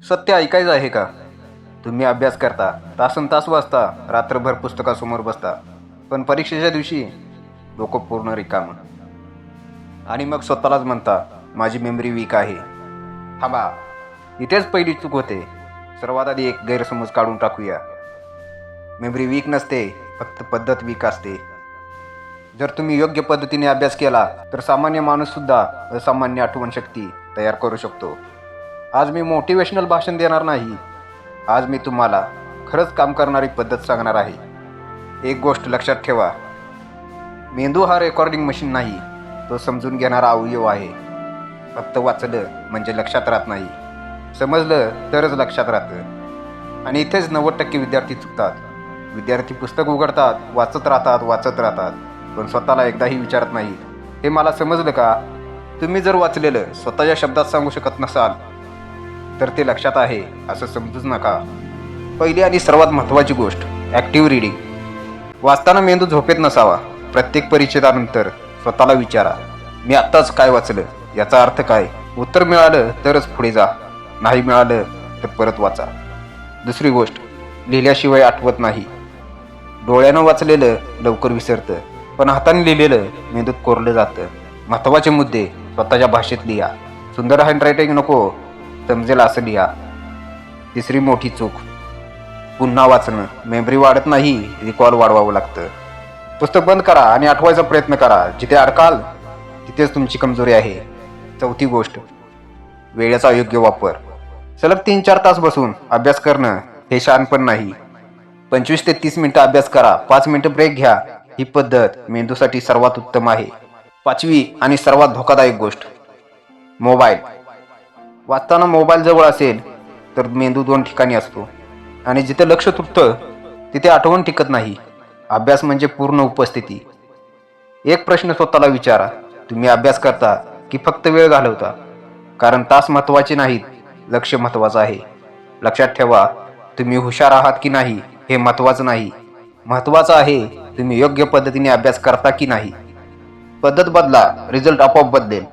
सत्य ऐकायचं आहे का? तुम्ही अभ्यास करता, तासनतास वाचता, रात्रभर पुस्तकासमोर बसता, पण परीक्षेच्या दिवशी डोकं पूर्ण रिकामं. आणि मग स्वतःलाच म्हणता, माझी मेमरी वीक आहे. थांबा, इथेच पहिली चूक होते. सर्वात आधी एक गैरसमज काढून टाकूया. मेमरी वीक नसते, फक्त पद्धत वीक असते. जर तुम्ही योग्य पद्धतीने अभ्यास केला तर सामान्य माणूससुद्धा असामान्य आठवणशक्ती तयार करू शकतो. आज मी मोटिवेशनल भाषण देणार नाही. आज मी तुम्हाला खरंच काम करणारी पद्धत सांगणार आहे. एक गोष्ट लक्षात ठेवा, मेंदू हा रेकॉर्डिंग मशीन नाही, तो समजून घेणारा अवयव आहे. फक्त वाचलं म्हणजे लक्षात राहत नाही, समजलं तरच लक्षात राहतं. आणि इथेच 90% विद्यार्थी चुकतात. विद्यार्थी पुस्तक उघडतात, वाचत राहतात, पण स्वतःला एकदाही विचारत नाहीत, हे मला समजलं का? तुम्ही जर वाचलेलं स्वतःच्या शब्दात सांगू शकत नसाल तर ते लक्षात आहे असं समजूच नका. पहिली आणि सर्वात महत्त्वाची गोष्ट, ॲक्टिव्ह रीडिंग. वाचताना मेंदू झोपेत नसावा. प्रत्येक परिच्छेदानंतर स्वतःला विचारा, मी आत्ताच काय वाचलं, याचा अर्थ काय? उत्तर मिळालं तरच पुढे जा, नाही मिळालं तर परत वाचा. दुसरी गोष्ट, लिहिल्याशिवाय आठवत नाही. डोळ्यानं वाचलेलं लवकर विसरतं, पण हाताने लिहिलेलं मेंदूत कोरलं जातं. महत्त्वाचे मुद्दे स्वतःच्या भाषेत लिहा. सुंदर हँडरायटिंग नको, समजेल असं लिहा. तिसरी मोठी चूक, पुन्हा वाचणं. मेमरी वाढत नाही, रिकॉल वाढवावं लागतं. पुस्तक बंद करा आणि आठवायचा प्रयत्न करा. जिथे अडकाल तिथेच तुमची कमजोरी आहे. चौथी गोष्ट, वेळेचा योग्य वापर. सलग 3-4 तास बसून अभ्यास करणं हे शहाणपण नाही. 25 ते 30 मिनिटं अभ्यास करा, 5 मिनिटं ब्रेक घ्या. ही पद्धत मेंदूसाठी सर्वात उत्तम आहे. पाचवी आणि सर्वात धोकादायक गोष्ट, मोबाईल. वाचताना मोबाईल जवळ असेल तर मेंदू 2 ठिकाणी असतो आणि जिथे लक्ष तुटतं तिथे आठवण टिकत नाही. अभ्यास म्हणजे पूर्ण उपस्थिती. एक प्रश्न स्वतःला विचारा, तुम्ही अभ्यास करता की फक्त वेळ घालवता? कारण तास महत्त्वाचे नाहीत, लक्ष महत्त्वाचं आहे. लक्षात ठेवा, तुम्ही हुशार आहात की नाही हे महत्त्वाचं नाही. महत्त्वाचं आहे तुम्ही योग्य पद्धतीने अभ्यास करता की नाही. पद्धत बदला, रिझल्ट आपोआप बदलेल.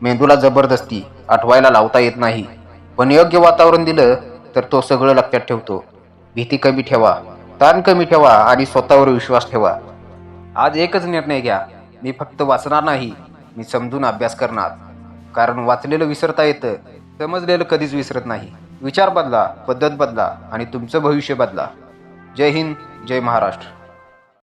मेंदूला जबरदस्ती आठवायला लावता येत नाही, पण योग्य वातावरण दिलं तर तो सगळं लक्षात ठेवतो. भीती कमी ठेवा, ताण कमी ठेवा आणि स्वतःवर विश्वास ठेवा. आज एकच निर्णय घ्या, मी फक्त वाचणार नाही, मी समजून अभ्यास करणार. कारण वाचलेलं विसरता येतं, समजलेलं कधीच विसरत नाही. विचार बदला, पद्धत बदला आणि तुमचं भविष्य बदला. जय हिंद, जय महाराष्ट्र.